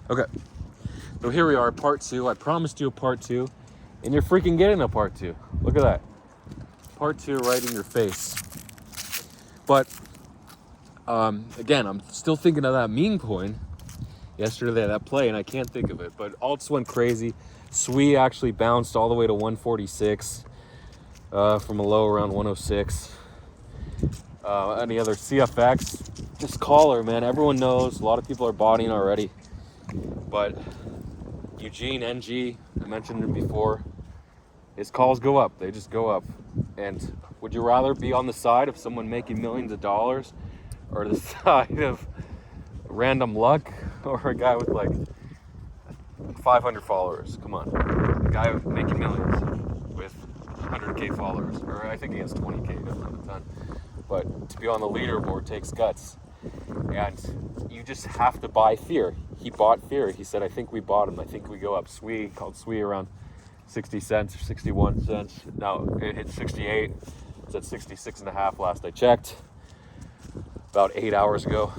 Okay, so here we are, part two. I promised you a part two, and you're freaking getting a part two. Look at that. Part two right in your face. But, again, I'm still thinking of that meme coin yesterday, that play, and I can't think of it. But alts went crazy. SWE actually bounced all the way to 146 from a low around 106. Any other CFX? Just call her, man. Everyone knows. A lot of people are buying already. But Eugene NG, I mentioned him before, his calls go up. They just go up. And would you rather be on the side of someone making millions of dollars or the side of random luck or a guy with like 500 followers? Come on. A guy making millions with 100K followers. Or I think he has 20K, doesn't have a ton. But to be on the leaderboard takes guts. And you just have to buy fear. He bought fear. He said, I think we bought him. I think we go up. SWE, called SWE around 60 cents or 61 cents. Now it hit 68. It's at 66 and a half last I checked. About 8 hours ago.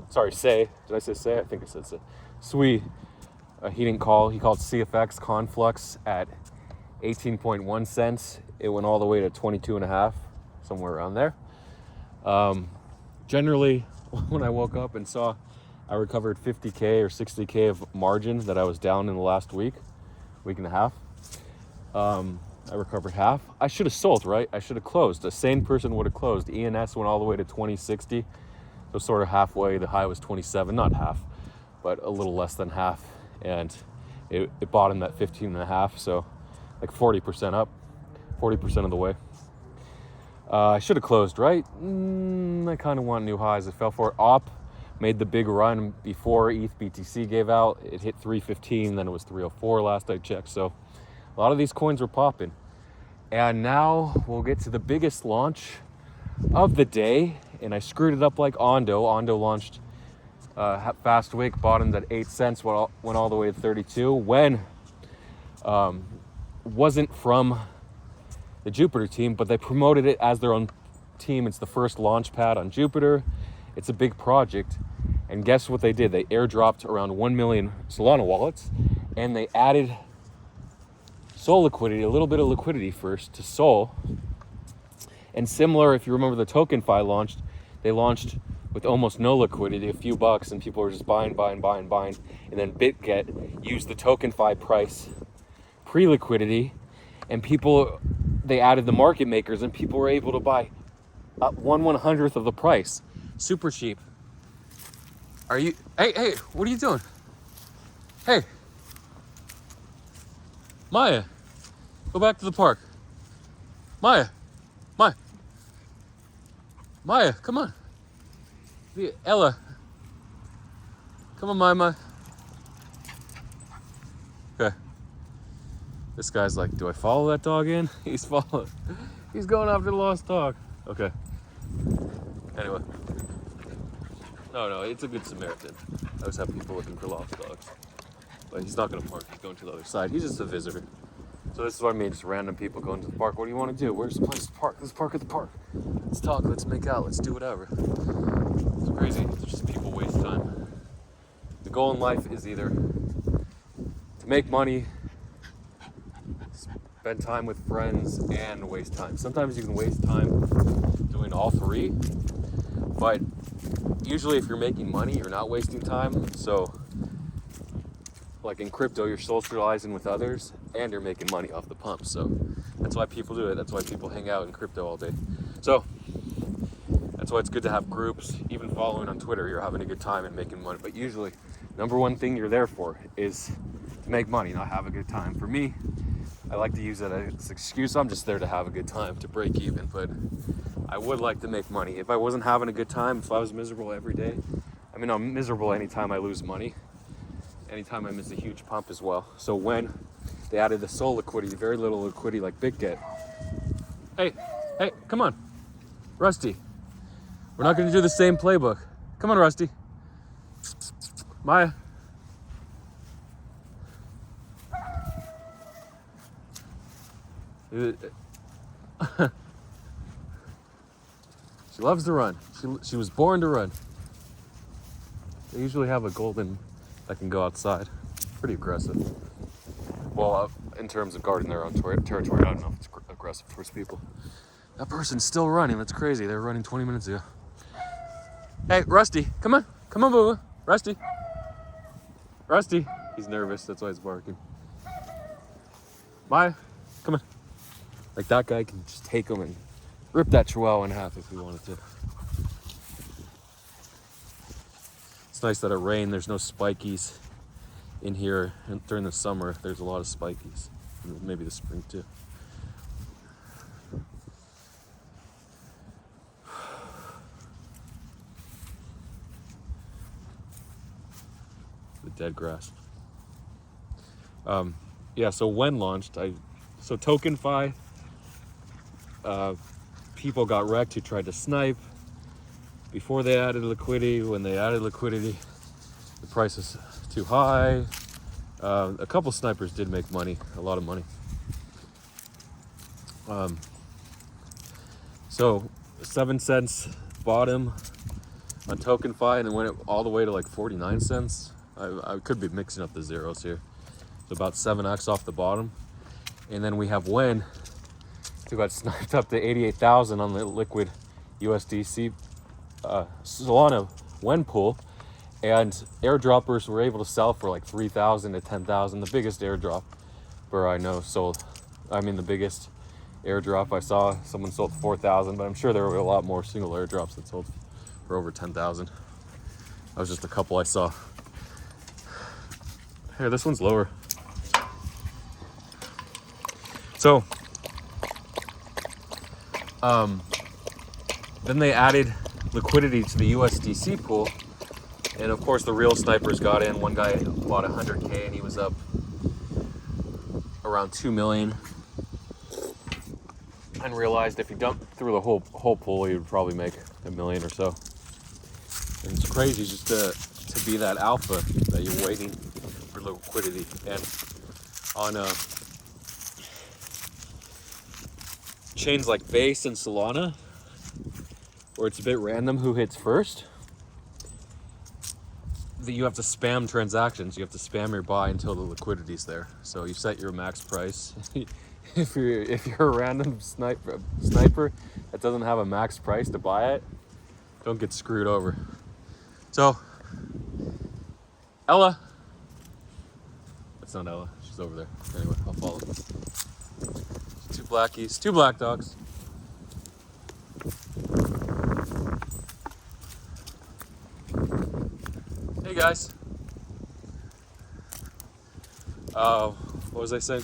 Sorry, say. Did I say say? I think I said say. SWE, he didn't call. He called CFX Conflux at 18.1 cents. It went all the way to 22 and a half, somewhere around there. Generally, when I woke up and saw I recovered 50K or 60K of margin that I was down in the last week and a half, I recovered half. I should have sold, right? I should have closed. A sane person would have closed. ENS went all the way to 2060, so sort of halfway. The high was 27, not half, but a little less than half, and it bottomed at 15 and a half, so like 40% up, 40% of the way. I should have closed, right? I kind of want new highs. I fell for it. OP made the big run before ETH BTC gave out. It hit 315, then it was 304 last I checked. So a lot of these coins were popping. And now we'll get to the biggest launch of the day. And I screwed it up like Ondo. Ondo launched fast wick, bottomed at 8 cents, went all the way to 32. When wasn't from the Jupiter team, but they promoted it as their own team. It's the first launch pad on Jupiter. It's a big project. And guess what they did? They airdropped around 1 million Solana wallets, and they added Sol liquidity, a little bit of liquidity first to Sol. And similar, if you remember the TokenFi launched, they launched with almost no liquidity, a few bucks, and people were just buying. And then BitGet used the TokenFi price pre-liquidity, and they added the market makers, and people were able to buy 1/100th of the price. Super cheap. Hey, what are you doing? Hey, Maya, go back to the park. Maya, come on. Ella, come on, Maya. Okay. This guy's like, do I follow that dog in? He's going after the lost dog. Okay. Anyway. No, it's a good Samaritan. I always have people looking for lost dogs. But he's not going to park. He's going to the other side. He's just a visitor. So this is what I mean, just random people going to the park. What do you want to do? Where's the place to park? Let's park at the park. Let's talk. Let's make out. Let's do whatever. It's crazy. It's just people waste time. The goal in life is either to make money, spend time with friends, and waste time. Sometimes you can waste time doing all three, but usually if you're making money, you're not wasting time. So like in crypto, you're socializing with others and you're making money off the pump. So that's why people do it. That's why people hang out in crypto all day. So that's why it's good to have groups. Even following on Twitter, you're having a good time and making money. But usually, number one thing you're there for is to make money, not have a good time. For me, I like to use that as an excuse. I'm just there to have a good time, to break even. But I would like to make money. If I wasn't having a good time, if I was miserable every day, I'm miserable anytime I lose money, anytime I miss a huge pump as well. So when they added the Sol liquidity, very little liquidity like BitGet. Hey, come on. Rusty. We're not going to do the same playbook. Come on, Rusty. Maya. She loves to run. She was born to run. They usually have a golden that can go outside. Pretty aggressive. Well, in terms of guarding their own territory, I don't know if it's aggressive towards people. That person's still running. That's crazy. They were running 20 minutes ago. Hey, Rusty, come on. Come on, boo. Rusty. Rusty. He's nervous. That's why he's barking. Maya, come on. Like, that guy can just take him and rip that chihuahua in half if he wanted to. It's nice that it rained. There's no spikies in here. And during the summer, there's a lot of spikies. Maybe the spring too. The dead grass. Yeah, so when launched, so TokenFi, people got wrecked who tried to snipe before they added liquidity. When they added liquidity, the price was too high. A couple snipers did make money, a lot of money. So 7 cents bottom on TokenFi, and then went all the way to like 49 cents. I could be mixing up the zeros here. So about 7x off the bottom. And then we have Wen, who got sniped up to 88,000 on the liquid USDC Solana Wen pool. And airdroppers were able to sell for like 3,000 to 10,000. The biggest airdropper I know sold, the biggest airdrop I saw, someone sold 4,000, but I'm sure there were a lot more single airdrops that sold for over 10,000. That was just a couple I saw. Here, this one's lower. So, then they added liquidity to the USDC pool, and of course the real snipers got in. One guy bought 100K and he was up around 2 million, and realized if he dumped through the whole pool, he would probably make $1 million or so. And it's crazy just to be that alpha that you're waiting for liquidity. And on chains like Base and Solana, where it's a bit random who hits first, that you have to spam transactions. You have to spam your buy until the liquidity's there. So you set your max price. If you're a random sniper that doesn't have a max price to buy it, don't get screwed over. So Ella, that's not Ella, she's over there. Anyway, I'll follow. 2 blackies, 2 black dogs. Hey guys. What was I saying?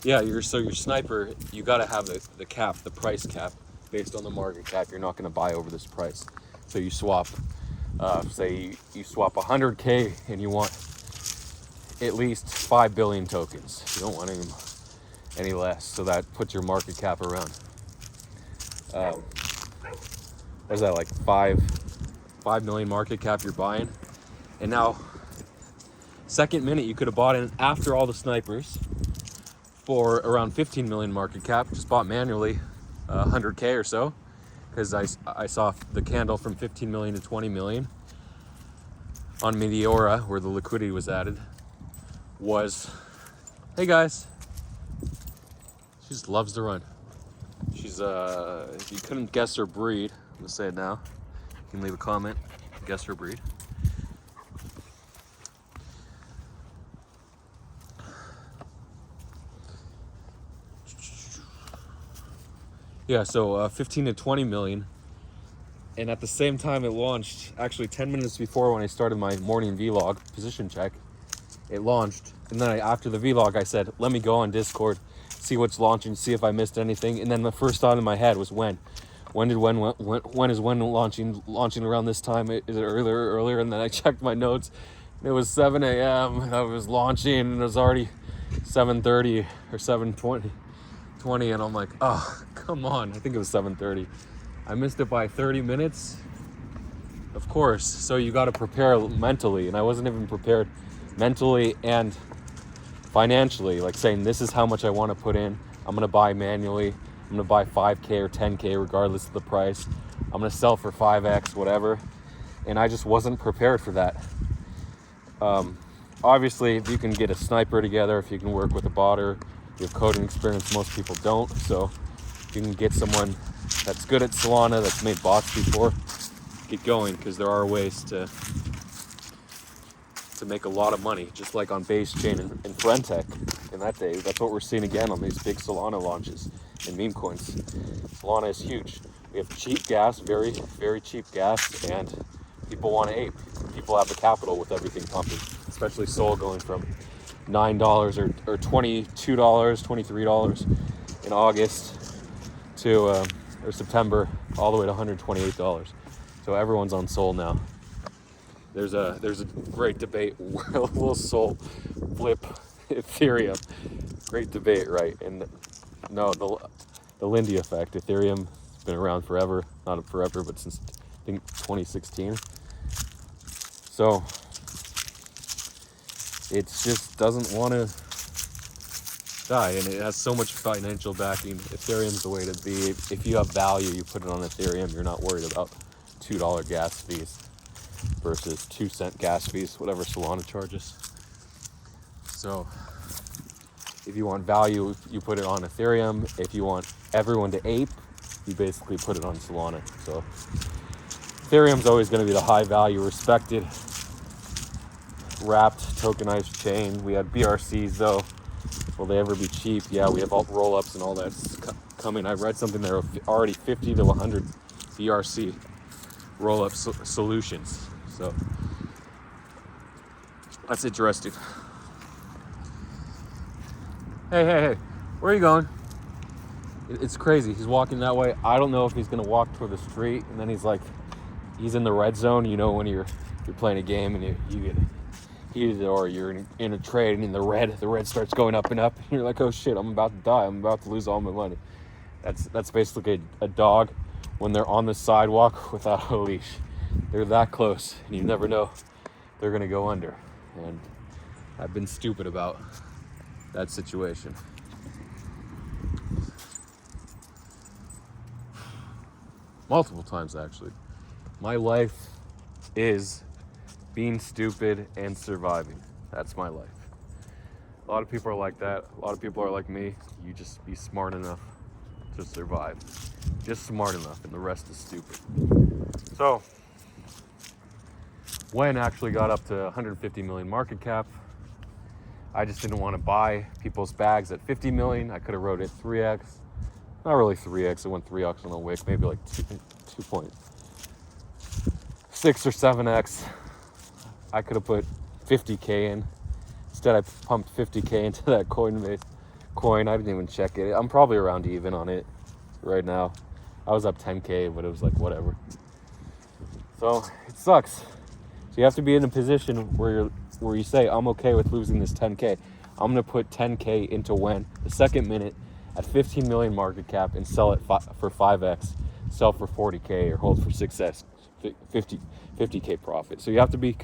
Yeah, your sniper, you gotta have the cap, the price cap, based on the market cap. You're not gonna buy over this price. So you swap, say you swap 100K and you want at least 5 billion tokens. You don't want any less. So that puts your market cap around, what is that, like 5 million market cap you're buying. And now, second minute, you could have bought in after all the snipers for around 15 million market cap, just bought manually 100K or so, because I saw the candle from 15 million to 20 million on Meteora, where the liquidity was added, was, hey guys, she just loves to run. She's, if you couldn't guess her breed, I'm gonna say it now, you can leave a comment, guess her breed. Yeah, so 15 to 20 million. And at the same time it launched, actually 10 minutes before when I started my morning vlog, position check, it launched. And then after the vlog, I said, let me go on Discord, see what's launching, see if I missed anything. And then the first thought in my head was when is Wen launching around this time? Is it earlier? And then I checked my notes. It was 7 a.m. and I was launching, and it was already 7:30 or 7:20. And I'm like, oh, come on. I think it was 7:30. I missed it by 30 minutes. Of course. So you got to prepare mentally. And I wasn't even prepared mentally and financially. Like saying, this is how much I want to put in. I'm going to buy manually. I'm going to buy 5K or 10K regardless of the price. I'm going to sell for 5X, whatever. And I just wasn't prepared for that. Obviously, if you can get a sniper together, if you can work with a botter, you have coding experience, most people don't. So if you can get someone that's good at Solana, that's made bots before, get going, because there are ways to make a lot of money, just like on Base Chain and Frentech in that day. That's what we're seeing again on these big Solana launches and meme coins. Solana is huge. We have cheap gas, very, very cheap gas, and people want to ape. People have the capital with everything pumping, especially Sol going from $9 or $22, $23 in August to or September, all the way to $128. So everyone's on Sol now. There's a great debate. Will Sol flip Ethereum? Great debate, right? And no, the Lindy effect. Ethereum's been around forever, not forever, but since I think 2016. So it just doesn't want to die, and it has so much financial backing. Ethereum's the way to be. If you have value, you put it on Ethereum. You're not worried about $2 gas fees versus 2-cent gas fees, whatever Solana charges. So if you want value, you put it on Ethereum. If you want everyone to ape, you basically put it on Solana. So Ethereum's always going to be the high value, respected, wrapped, tokenized chain. We had BRCs though. Will they ever be cheap? Yeah, we have all roll-ups and all that's coming. I read something there are already 50 to 100 BRC roll-up solutions. So that's interesting. Hey, where are you going? It's crazy. He's walking that way. I don't know if he's gonna walk toward the street, and then he's in the red zone. You know, when you're playing a game and you get heated, or you're in a trade and in the red starts going up and up, and you're like, oh shit, I'm about to die. I'm about to lose all my money. That's basically a dog when they're on the sidewalk without a leash. They're that close, and you never know they're gonna go under. And I've been stupid about that situation. Multiple times, actually. My life is being stupid and surviving. That's my life. A lot of people are like that. A lot of people are like me. You just be smart enough to survive. Just smart enough, and the rest is stupid. So when actually got up to 150 million market cap, I just didn't want to buy people's bags at 50 million. I could have wrote it 3x. Not really 3x, it went 3x on a wick, maybe like 2.6 or 7x. I could have put 50K in. Instead, I pumped 50K into that Coinbase coin. I didn't even check it. I'm probably around even on it right now. I was up 10K, but it was like whatever. So it sucks. So you have to be in a position where you say, I'm okay with losing this 10K. I'm gonna put 10K into when the second minute at 15 million market cap and sell it for 5x, sell for 40K, or hold for 6x, 50K profit. So you have to be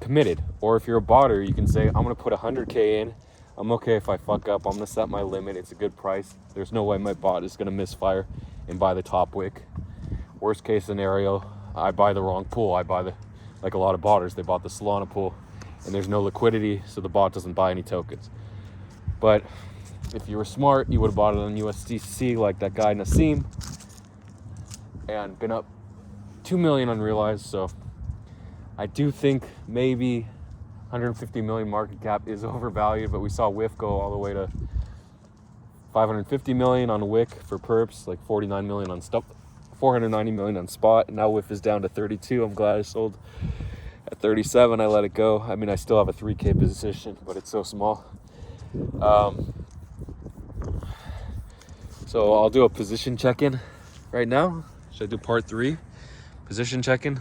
committed. Or if you're a botter, you can say, I'm gonna put 100K in. I'm okay if I fuck up. I'm gonna set my limit. It's a good price. There's no way my bot is gonna misfire and buy the top wick. Worst case scenario, I buy the wrong pool. Like a lot of botters, they bought the Solana pool and there's no liquidity, so the bot doesn't buy any tokens. But if you were smart, you would have bought it on USDC like that guy Nassim and been up 2 million unrealized. So I do think maybe 150 million market cap is overvalued, but we saw WIF go all the way to 550 million on WIC for perps, like 49 million on stuff, 490 million on spot, and now WIF is down to 32. I'm glad I sold at 37. I let it go. I mean, I still have a 3K position, but it's so small. So I'll do a position check-in right now. Should I do part 3? Position check-in.